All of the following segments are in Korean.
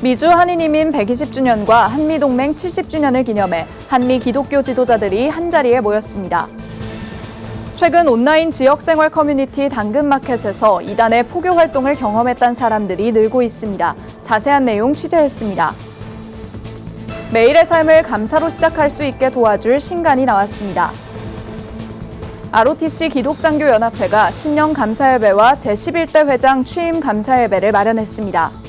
미주 한인이민 120주년과 한미동맹 70주년을 기념해 한미 기독교 지도자들이 한자리에 모였습니다. 최근 온라인 지역생활 커뮤니티 당근마켓에서 이단의 포교 활동을 경험했던 사람들이 늘고 있습니다. 자세한 내용 취재했습니다. 매일의 삶을 감사로 시작할 수 있게 도와줄 신간이 나왔습니다. ROTC 기독장교연합회가 신년 감사예배와 제11대 회장 취임 감사예배를 마련했습니다.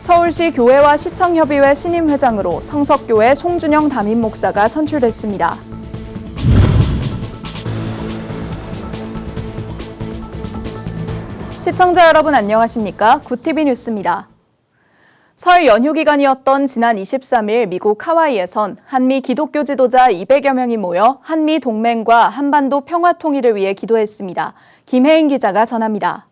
서울시 교회와 시청협의회 신임회장으로 성석교회 송준영 담임 목사가 선출됐습니다. 시청자 여러분 안녕하십니까? 굿TV 뉴스입니다. 설 연휴 기간이었던 지난 23일 미국 하와이에선 한미 기독교 지도자 200여 명이 모여 한미 동맹과 한반도 평화 통일을 위해 기도했습니다. 김혜인 기자가 전합니다.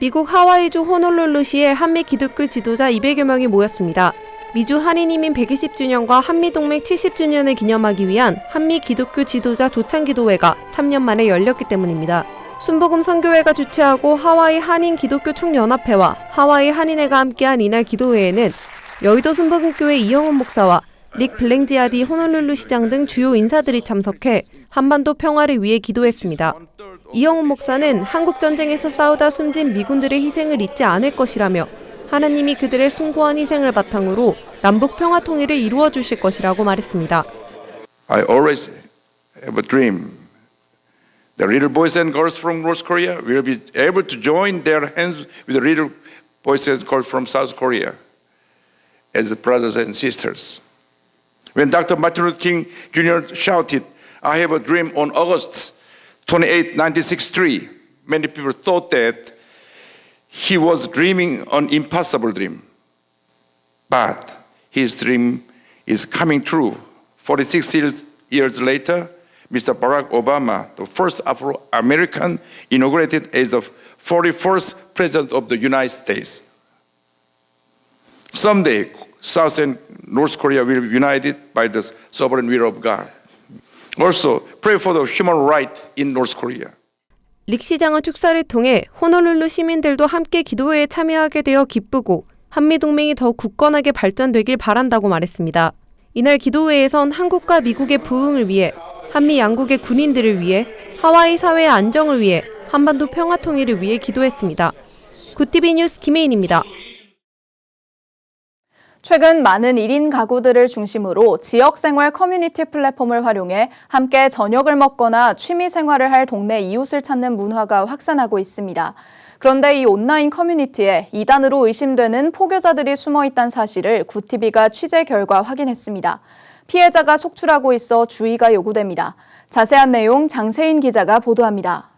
미국 하와이주 호놀룰루시에 한미 기독교 지도자 200여 명이 모였습니다. 미주 한인이민 120주년과 한미동맹 70주년을 기념하기 위한 한미 기독교 지도자 조창기도회가 3년 만에 열렸기 때문입니다. 순복음 선교회가 주최하고 하와이 한인 기독교 총연합회와 하와이 한인회가 함께한 이날 기도회에는 여의도 순복음교회 이영훈 목사와 릭 블랭지아디 호놀룰루 시장 등 주요 인사들이 참석해 한반도 평화를 위해 기도했습니다. 이영훈 목사는 한국전쟁에서 싸우다 숨진 미군들의 희생을 잊지 않을 것이라며 하나님이 그들의 숭고한 희생을 바탕으로 남북 평화 통일을 이루어 주실 것이라고 말했습니다. I always have a dream. The little boys and girls from North Korea will be able to join their hands with the little boys and girls from South Korea as brothers and sisters. When Dr. Martin Luther King Jr. shouted, "I have a dream" on August 28, 1963, many people thought that he was dreaming an impossible dream. But his dream is coming true. 46 years later, Mr. Barack Obama, the first Afro-American, inaugurated as the 41st President of the United States. Someday, South and North Korea will be united by the sovereign will of God. Also, pray for the human rights in North Korea. 릭 시장은 축사를 통해 호놀룰루 시민들도 함께 기도회에 참여하게 되어 기쁘고 한미동맹이 더 굳건하게 발전되길 바란다고 말했습니다. 이날 기도회에선 한국과 미국의 부흥을 위해 한미 양국의 군인들을 위해 하와이 사회의 안정을 위해 한반도 평화 통일을 위해 기도했습니다. 굿TV 뉴스 김혜인입니다. 최근 많은 1인 가구들을 중심으로 지역생활 커뮤니티 플랫폼을 활용해 함께 저녁을 먹거나 취미 생활을 할 동네 이웃을 찾는 문화가 확산하고 있습니다. 그런데 이 온라인 커뮤니티에 이단으로 의심되는 포교자들이 숨어 있다는 사실을 굿TV가 취재 결과 확인했습니다. 피해자가 속출하고 있어 주의가 요구됩니다. 자세한 내용 장세인 기자가 보도합니다.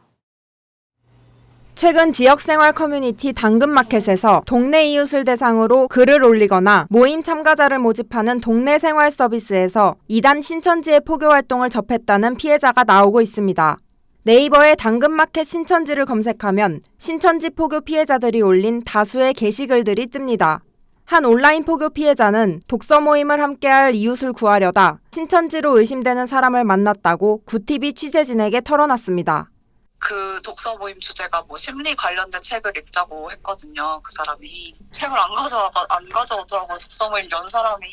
최근 지역생활 커뮤니티 당근마켓에서 동네 이웃을 대상으로 글을 올리거나 모임 참가자를 모집하는 동네 생활 서비스에서 이단 신천지의 포교 활동을 접했다는 피해자가 나오고 있습니다. 네이버에 당근마켓 신천지를 검색하면 신천지 포교 피해자들이 올린 다수의 게시글들이 뜹니다. 한 온라인 포교 피해자는 독서 모임을 함께할 이웃을 구하려다 신천지로 의심되는 사람을 만났다고 굿TV 취재진에게 털어놨습니다. 그 독서 모임 주제가 뭐 심리 관련된 책을 읽자고 했거든요. 그 사람이 책을 안 가져오더라고요. 독서 모임 연 사람이.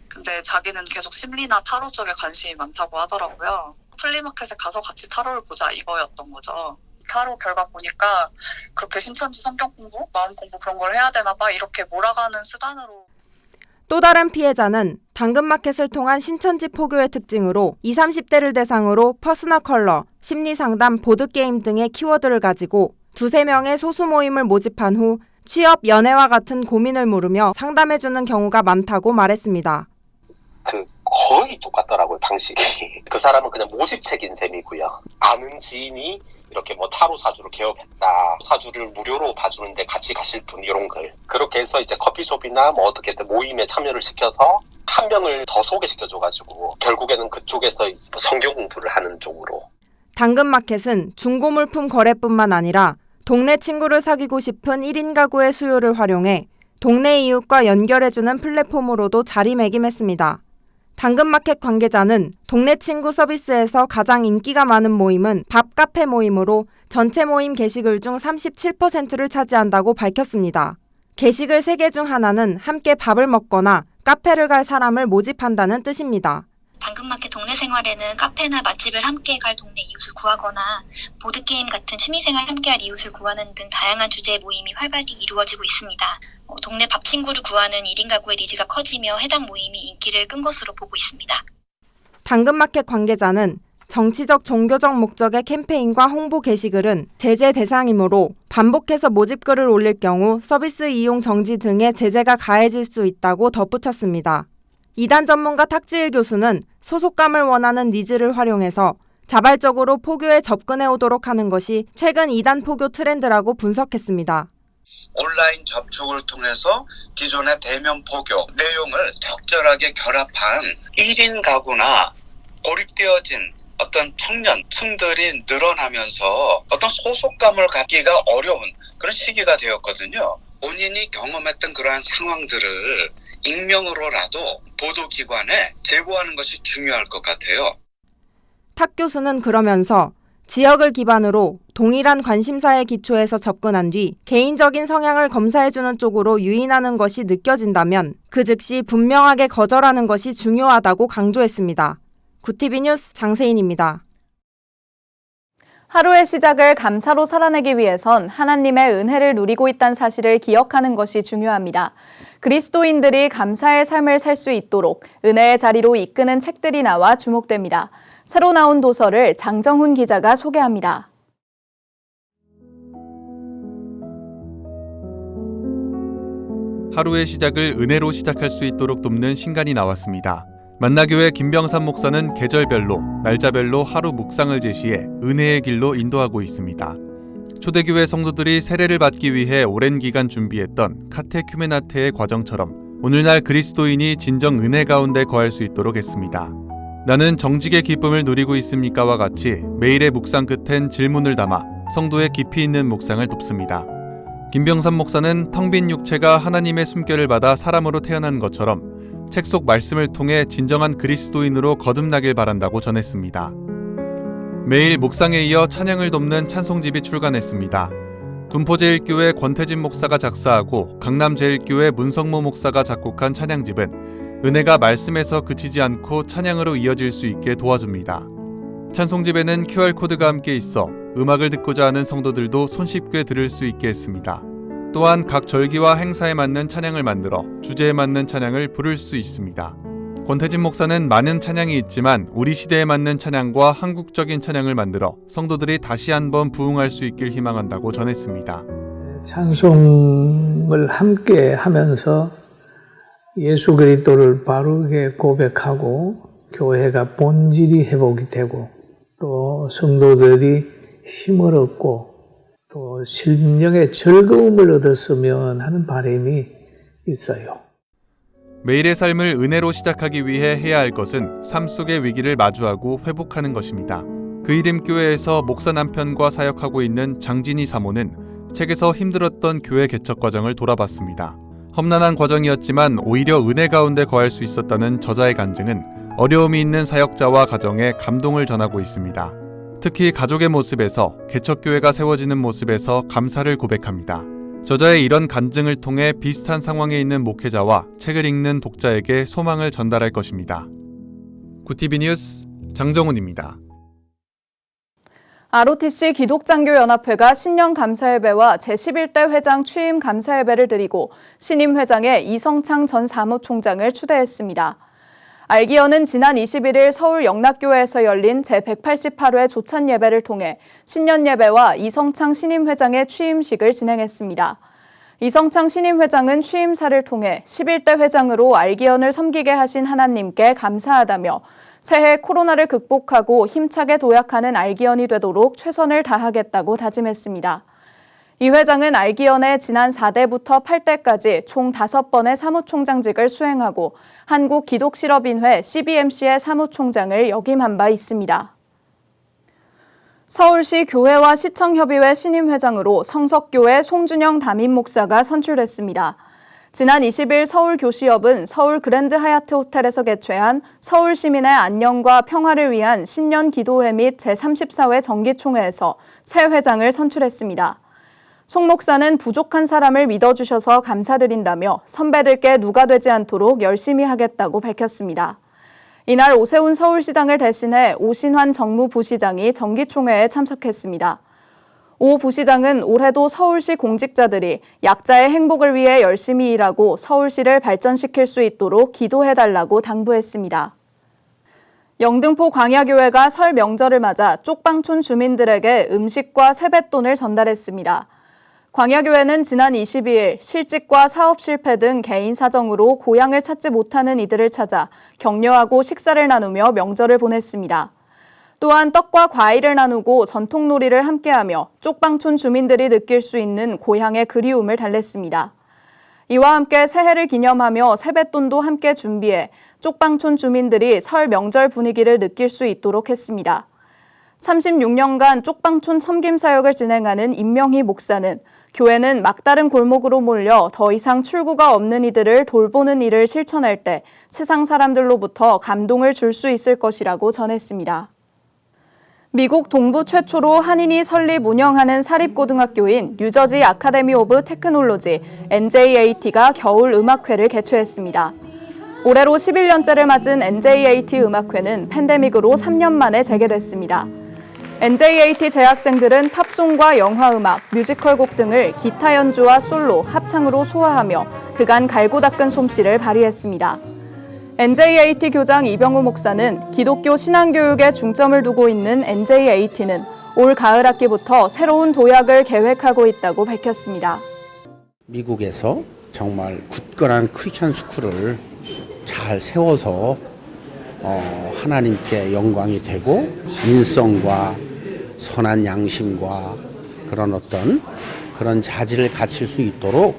근데 자기는 계속 심리나 타로 쪽에 관심이 많다고 하더라고요. 플리마켓에 가서 같이 타로를 보자 이거였던 거죠. 타로 결과 보니까 그렇게 신천지 성경 공부, 마음 공부 그런 걸 해야 되나 봐 이렇게 몰아가는 수단으로. 또 다른 피해자는 당근마켓을 통한 신천지 포교의 특징으로 20, 30대를 대상으로 퍼스널 컬러, 심리상담, 보드게임 등의 키워드를 가지고 2-3명의 소수 모임을 모집한 후 취업, 연애와 같은 고민을 물으며 상담해주는 경우가 많다고 말했습니다. 거의 똑같더라고요, 방식이. 그 사람은 그냥 모집책인 셈이고요. 아는 지인이 이렇게 뭐 타로 사주를 개업했다. 사주를 무료로 봐주는데 같이 가실 분 이런 글. 그렇게 해서 이제 커피숍이나 뭐 어떻게든 모임에 참여를 시켜서 한 명을 더 소개시켜줘가지고 결국에는 그쪽에서 성경 공부를 하는 쪽으로. 당근마켓은 중고물품 거래뿐만 아니라 동네 친구를 사귀고 싶은 1인 가구의 수요를 활용해 동네 이웃과 연결해주는 플랫폼으로도 자리매김했습니다. 당근마켓 관계자는 동네 친구 서비스에서 가장 인기가 많은 모임은 밥 카페 모임으로 전체 모임 게시글 중 37%를 차지한다고 밝혔습니다. 게시글 3개 중 하나는 함께 밥을 먹거나 카페를 갈 사람을 모집한다는 뜻입니다. 당근마켓 동네 생활에는 카페나 맛집을 함께 갈 동네 이웃을 구하거나 보드게임 같은 취미생활 함께할 이웃을 구하는 등 다양한 주제의 모임이 활발히 이루어지고 있습니다. 동네 밥 친구를 구하는 1인 가구의 니즈가 커지며 해당 모임이 인기를 끈 것으로 보고 있습니다. 당근마켓 관계자는 정치적 종교적 목적의 캠페인과 홍보 게시글은 제재 대상이므로 반복해서 모집글을 올릴 경우 서비스 이용 정지 등의 제재가 가해질 수 있다고 덧붙였습니다. 이단 전문가 탁지일 교수는 소속감을 원하는 니즈를 활용해서 자발적으로 포교에 접근해 오도록 하는 것이 최근 이단 포교 트렌드라고 분석했습니다. 온라인 접촉을 통해서 기존의 대면 포교 내용을 적절하게 결합한 1인 가구나 고립되어진 어떤 청년층들이 늘어나면서 어떤 소속감을 갖기가 어려운 그런 시기가 되었거든요. 본인이 경험했던 그러한 상황들을 익명으로라도 보도기관에 제보하는 것이 중요할 것 같아요. 탁 교수는 그러면서 지역을 기반으로 동일한 관심사에 기초해서 접근한 뒤 개인적인 성향을 검사해주는 쪽으로 유인하는 것이 느껴진다면 그 즉시 분명하게 거절하는 것이 중요하다고 강조했습니다. 구티비 뉴스 장세인입니다. 하루의 시작을 감사로 살아내기 위해선 하나님의 은혜를 누리고 있다는 사실을 기억하는 것이 중요합니다. 그리스도인들이 감사의 삶을 살 수 있도록 은혜의 자리로 이끄는 책들이 나와 주목됩니다. 새로 나온 도서를 장정훈 기자가 소개합니다. 하루의 시작을 은혜로 시작할 수 있도록 돕는 신간이 나왔습니다. 만나교회 김병삼 목사는 계절별로, 날짜별로 하루 묵상을 제시해 은혜의 길로 인도하고 있습니다. 초대교회 성도들이 세례를 받기 위해 오랜 기간 준비했던 카테큐메나테의 과정처럼 오늘날 그리스도인이 진정 은혜 가운데 거할 수 있도록 했습니다. 나는 정직의 기쁨을 누리고 있습니까와 같이 매일의 묵상 끝엔 질문을 담아 성도의 깊이 있는 묵상을 돕습니다. 김병삼 목사는 텅 빈 육체가 하나님의 숨결을 받아 사람으로 태어난 것처럼 책 속 말씀을 통해 진정한 그리스도인으로 거듭나길 바란다고 전했습니다. 매일 묵상에 이어 찬양을 돕는 찬송집이 출간했습니다. 군포제일교회 권태진 목사가 작사하고 강남제일교회 문성모 목사가 작곡한 찬양집은 은혜가 말씀에서 그치지 않고 찬양으로 이어질 수 있게 도와줍니다. 찬송집에는 QR코드가 함께 있어 음악을 듣고자 하는 성도들도 손쉽게 들을 수 있게 했습니다. 또한 각 절기와 행사에 맞는 찬양을 만들어 주제에 맞는 찬양을 부를 수 있습니다. 권태진 목사는 많은 찬양이 있지만 우리 시대에 맞는 찬양과 한국적인 찬양을 만들어 성도들이 다시 한번 부흥할 수 있길 희망한다고 전했습니다. 찬송을 함께 하면서 예수 그리스도를 바르게 고백하고 교회가 본질이 회복이 되고 또 성도들이 힘을 얻고 또 심령의 즐거움을 얻었으면 하는 바람이 있어요. 매일의 삶을 은혜로 시작하기 위해 해야 할 것은 삶 속의 위기를 마주하고 회복하는 것입니다. 그 이름 교회에서 목사 남편과 사역하고 있는 장진희 사모는 책에서 힘들었던 교회 개척 과정을 돌아봤습니다. 험난한 과정이었지만 오히려 은혜 가운데 거할 수 있었다는 저자의 간증은 어려움이 있는 사역자와 가정에 감동을 전하고 있습니다. 특히 가족의 모습에서 개척교회가 세워지는 모습에서 감사를 고백합니다. 저자의 이런 간증을 통해 비슷한 상황에 있는 목회자와 책을 읽는 독자에게 소망을 전달할 것입니다. 구티비 뉴스 장정훈입니다. ROTC 기독장교연합회가 신년 감사예배와 제11대 회장 취임 감사예배를 드리고 신임 회장에 이성창 전 사무총장을 추대했습니다. 알기언은 지난 21일 서울 영락교회에서 열린 제188회 조찬 예배를 통해 신년 예배와 이성창 신임 회장의 취임식을 진행했습니다. 이성창 신임 회장은 취임사를 통해 11대 회장으로 알기언을 섬기게 하신 하나님께 감사하다며 새해 코로나를 극복하고 힘차게 도약하는 알기언이 되도록 최선을 다하겠다고 다짐했습니다. 이 회장은 알기언의 지난 4대부터 8대까지 총 5번의 사무총장직을 수행하고 한국기독실업인회 CBMC의 사무총장을 역임한 바 있습니다. 서울시 교회와 시청협의회 신임 회장으로 성석교회 송준영 담임 목사가 선출됐습니다. 지난 20일 서울교시협은 서울 그랜드 하얏트 호텔에서 개최한 서울 시민의 안녕과 평화를 위한 신년 기도회 및 제34회 정기총회에서 새 회장을 선출했습니다. 송 목사는 부족한 사람을 믿어주셔서 감사드린다며 선배들께 누가 되지 않도록 열심히 하겠다고 밝혔습니다. 이날 오세훈 서울시장을 대신해 오신환 정무부시장이 정기총회에 참석했습니다. 오 부시장은 올해도 서울시 공직자들이 약자의 행복을 위해 열심히 일하고 서울시를 발전시킬 수 있도록 기도해달라고 당부했습니다. 영등포 광야교회가 설 명절을 맞아 쪽방촌 주민들에게 음식과 세뱃돈을 전달했습니다. 광야교회는 지난 22일 실직과 사업 실패 등 개인 사정으로 고향을 찾지 못하는 이들을 찾아 격려하고 식사를 나누며 명절을 보냈습니다. 또한 떡과 과일을 나누고 전통놀이를 함께하며 쪽방촌 주민들이 느낄 수 있는 고향의 그리움을 달랬습니다. 이와 함께 새해를 기념하며 세뱃돈도 함께 준비해 쪽방촌 주민들이 설 명절 분위기를 느낄 수 있도록 했습니다. 36년간 쪽방촌 섬김 사역을 진행하는 임명희 목사는 교회는 막다른 골목으로 몰려 더 이상 출구가 없는 이들을 돌보는 일을 실천할 때 세상 사람들로부터 감동을 줄 수 있을 것이라고 전했습니다. 미국 동부 최초로 한인이 설립 운영하는 사립고등학교인 뉴저지 아카데미 오브 테크놀로지 NJAT가 겨울 음악회를 개최했습니다. 올해로 11년째를 맞은 NJAT 음악회는 팬데믹으로 3년 만에 재개됐습니다. NJAT 재학생들은 팝송과 영화음악, 뮤지컬 곡 등을 기타 연주와 솔로, 합창으로 소화하며 그간 갈고 닦은 솜씨를 발휘했습니다. NJAT 교장 이병우 목사는 기독교 신앙교육에 중점을 두고 있는 NJAT는 올 가을 학기부터 새로운 도약을 계획하고 있다고 밝혔습니다. 미국에서 정말 굳건한 크리스천 스쿨을 잘 세워서 하나님께 영광이 되고 인성과 선한 양심과 그런 자질을 갖출 수 있도록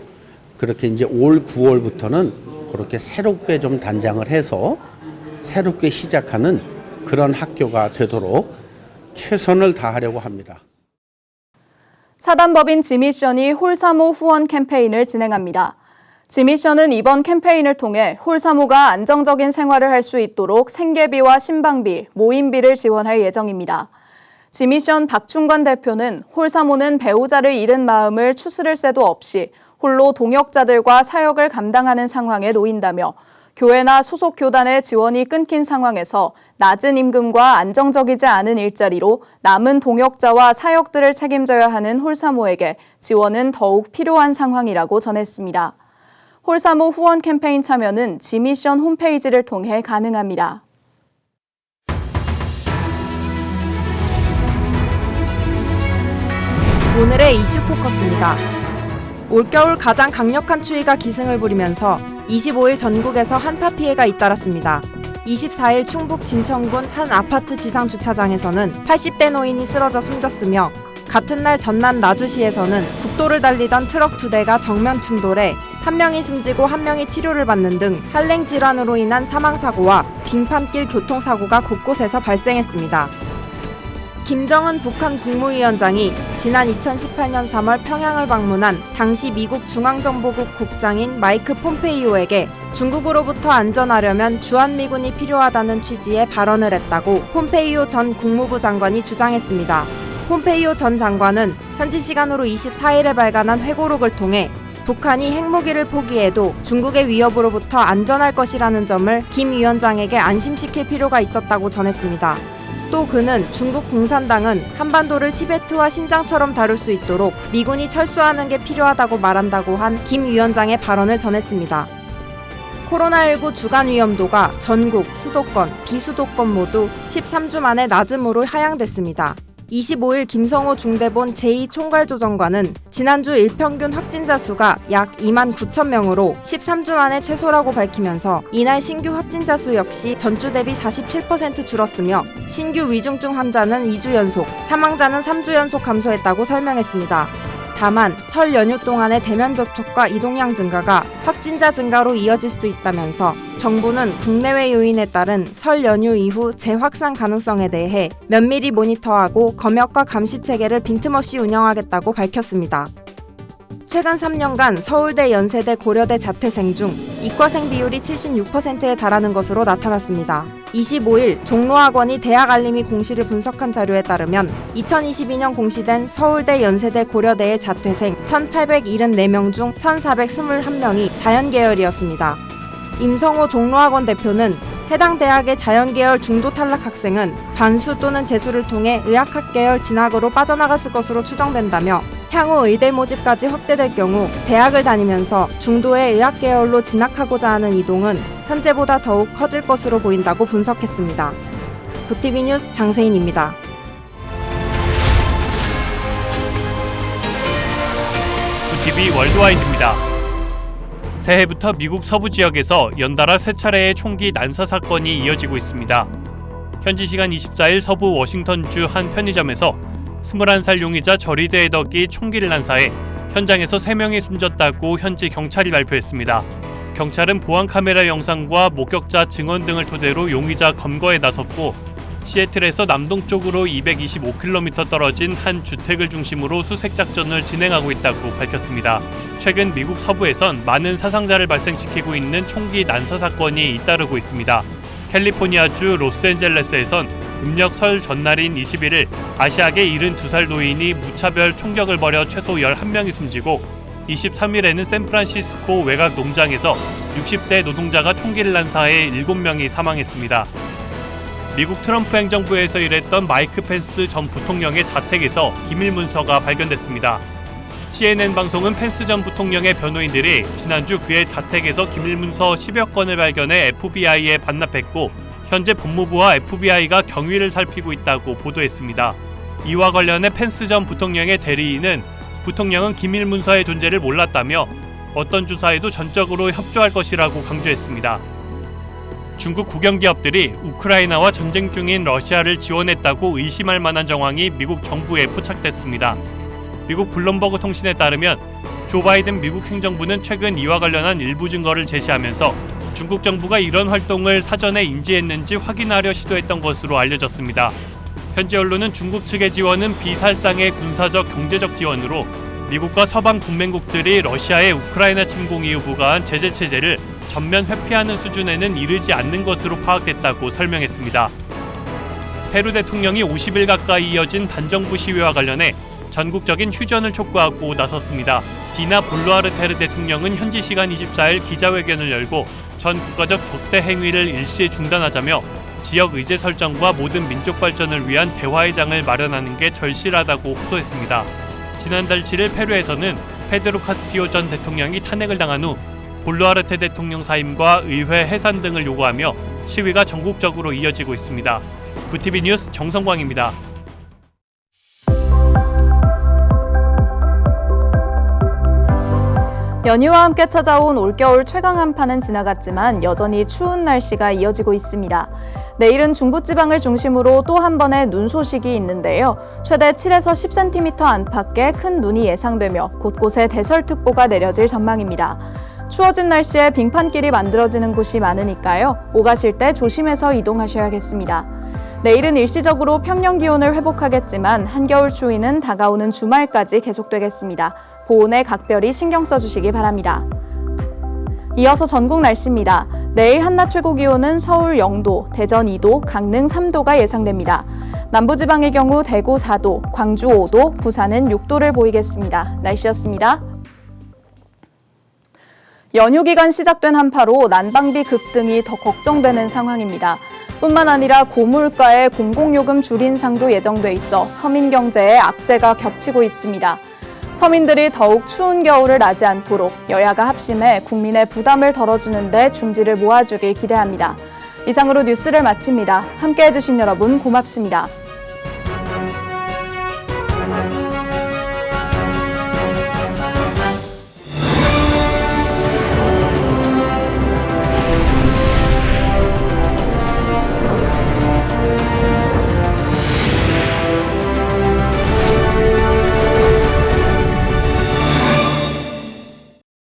그렇게 이제 올 9월부터는 그렇게 새롭게 좀 단장을 해서 새롭게 시작하는 그런 학교가 되도록 최선을 다하려고 합니다. 사단법인 지미션이 홀사모 후원 캠페인을 진행합니다. 지미션은 이번 캠페인을 통해 홀사모가 안정적인 생활을 할 수 있도록 생계비와 신방비, 모임비를 지원할 예정입니다. 지미션 박충관 대표는 홀사모는 배우자를 잃은 마음을 추스를 새도 없이 홀로 동역자들과 사역을 감당하는 상황에 놓인다며 교회나 소속 교단의 지원이 끊긴 상황에서 낮은 임금과 안정적이지 않은 일자리로 남은 동역자와 사역들을 책임져야 하는 홀사모에게 지원은 더욱 필요한 상황이라고 전했습니다. 홀사모 후원 캠페인 참여는 지미션 홈페이지를 통해 가능합니다. 오늘의 이슈 포커스입니다. 올겨울 가장 강력한 추위가 기승을 부리면서 25일 전국에서 한파 피해가 잇따랐습니다. 24일 충북 진천군 한 아파트 지상 주차장에서는 80대 노인이 쓰러져 숨졌으며 같은 날 전남 나주시에서는 국도를 달리던 트럭 2대가 정면 충돌해 한 명이 숨지고 한 명이 치료를 받는 등 한랭 질환으로 인한 사망사고와 빙판길 교통사고가 곳곳에서 발생했습니다. 김정은 북한 국무위원장이 지난 2018년 3월 평양을 방문한 당시 미국 중앙정보국 국장인 마이크 폼페이오에게 중국으로부터 안전하려면 주한미군이 필요하다는 취지의 발언을 했다고 폼페이오 전 국무부 장관이 주장했습니다. 폼페이오 전 장관은 현지 시간으로 24일에 발간한 회고록을 통해 북한이 핵무기를 포기해도 중국의 위협으로부터 안전할 것이라는 점을 김 위원장에게 안심시킬 필요가 있었다고 전했습니다. 또 그는 중국 공산당은 한반도를 티베트와 신장처럼 다룰 수 있도록 미군이 철수하는 게 필요하다고 말한다고 한 김 위원장의 발언을 전했습니다. 코로나19 주간 위험도가 전국, 수도권, 비수도권 모두 13주 만에 낮음으로 하향됐습니다. 25일 김성호 중대본 제2총괄조정관은 지난주 일평균 확진자 수가 약 2만 9천 명으로 13주 만에 최소라고 밝히면서 이날 신규 확진자 수 역시 전주 대비 47% 줄었으며 신규 위중증 환자는 2주 연속, 사망자는 3주 연속 감소했다고 설명했습니다. 다만 설 연휴 동안의 대면 접촉과 이동량 증가가 확진자 증가로 이어질 수 있다면서 정부는 국내외 요인에 따른 설 연휴 이후 재확산 가능성에 대해 면밀히 모니터하고 검역과 감시 체계를 빈틈없이 운영하겠다고 밝혔습니다. 최근 3년간 서울대, 연세대, 고려대 자퇴생 중 이과생 비율이 76%에 달하는 것으로 나타났습니다. 25일 종로학원이 대학알림이 공시를 분석한 자료에 따르면 2022년 공시된 서울대, 연세대, 고려대의 자퇴생 1,874명 중 1,421명이 자연계열이었습니다. 임성호 종로학원 대표는 해당 대학의 자연계열 중도 탈락 학생은 반수 또는 재수를 통해 의학학 계열 진학으로 빠져나갔을 것으로 추정된다며 향후 의대 모집까지 확대될 경우 대학을 다니면서 중도의 의학 계열로 진학하고자 하는 이동은 현재보다 더욱 커질 것으로 보인다고 분석했습니다. 구티비 뉴스 장세인입니다. 구티비 월드와이드입니다. 새해부터 미국 서부 지역에서 연달아 세 차례의 총기 난사 사건이 이어지고 있습니다. 현지 시간 24일 서부 워싱턴주 한 편의점에서 21살 용의자 저리드 에덕이 총기를 난사해 현장에서 3명이 숨졌다고 현지 경찰이 발표했습니다. 경찰은 보안 카메라 영상과 목격자 증언 등을 토대로 용의자 검거에 나섰고 시애틀에서 남동쪽으로 225km 떨어진 한 주택을 중심으로 수색 작전을 진행하고 있다고 밝혔습니다. 최근 미국 서부에선 많은 사상자를 발생시키고 있는 총기 난사 사건이 잇따르고 있습니다. 캘리포니아주 로스앤젤레스에선 음력 설 전날인 21일 아시아계 72살 노인이 무차별 총격을 벌여 최소 11명이 숨지고 23일에는 샌프란시스코 외곽 농장에서 60대 노동자가 총기를 난사해 7명이 사망했습니다. 미국 트럼프 행정부에서 일했던 마이크 펜스 전 부통령의 자택에서 기밀 문서가 발견됐습니다. CNN 방송은 펜스 전 부통령의 변호인들이 지난주 그의 자택에서 기밀 문서 10여 건을 발견해 FBI에 반납했고 현재 법무부와 FBI가 경위를 살피고 있다고 보도했습니다. 이와 관련해 펜스 전 부통령의 대리인은 부통령은 기밀 문서의 존재를 몰랐다며 어떤 조사에도 전적으로 협조할 것이라고 강조했습니다. 중국 국영기업들이 우크라이나와 전쟁 중인 러시아를 지원했다고 의심할 만한 정황이 미국 정부에 포착됐습니다. 미국 블룸버그 통신에 따르면 조 바이든 미국 행정부는 최근 이와 관련한 일부 증거를 제시하면서 중국 정부가 이런 활동을 사전에 인지했는지 확인하려 시도했던 것으로 알려졌습니다. 현지 언론은 중국 측의 지원은 비살상의 군사적 경제적 지원으로 미국과 서방 동맹국들이 러시아의 우크라이나 침공 이후 부과한 제재 체제를 전면 회피하는 수준에는 이르지 않는 것으로 파악됐다고 설명했습니다. 페루 대통령이 50일 가까이 이어진 반정부 시위와 관련해 전국적인 휴전을 촉구하고 나섰습니다. 디나 볼루아르테르 대통령은 현지 시간 24일 기자회견을 열고 전 국가적 적대 행위를 일시에 중단하자며 지역 의제 설정과 모든 민족 발전을 위한 대화의 장을 마련하는 게 절실하다고 호소했습니다. 지난달 7일 페루에서는 페드로 카스티오 전 대통령이 탄핵을 당한 후 볼루아르테 대통령 사임과 의회 해산 등을 요구하며 시위가 전국적으로 이어지고 있습니다. 구티비 뉴스 정성광입니다. 연휴와 함께 찾아온 올겨울 최강 한파는 지나갔지만 여전히 추운 날씨가 이어지고 있습니다. 내일은 중부지방을 중심으로 또 한 번의 눈 소식이 있는데요. 최대 7에서 10cm 안팎의 큰 눈이 예상되며 곳곳에 대설특보가 내려질 전망입니다. 추워진 날씨에 빙판길이 만들어지는 곳이 많으니까요. 오가실 때 조심해서 이동하셔야겠습니다. 내일은 일시적으로 평년 기온을 회복하겠지만 한겨울 추위는 다가오는 주말까지 계속되겠습니다. 보온에 각별히 신경 써주시기 바랍니다. 이어서 전국 날씨입니다. 내일 한낮 최고 기온은 서울 0도, 대전 2도, 강릉 3도가 예상됩니다. 남부지방의 경우 대구 4도, 광주 5도, 부산은 6도를 보이겠습니다. 날씨였습니다. 연휴 기간 시작된 한파로 난방비 급등이 더 걱정되는 상황입니다. 뿐만 아니라 고물가의 공공요금 줄인상도 예정돼 있어 서민 경제에 악재가 겹치고 있습니다. 서민들이 더욱 추운 겨울을 나지 않도록 여야가 합심해 국민의 부담을 덜어주는 데 중지를 모아주길 기대합니다. 이상으로 뉴스를 마칩니다. 함께해 주신 여러분 고맙습니다.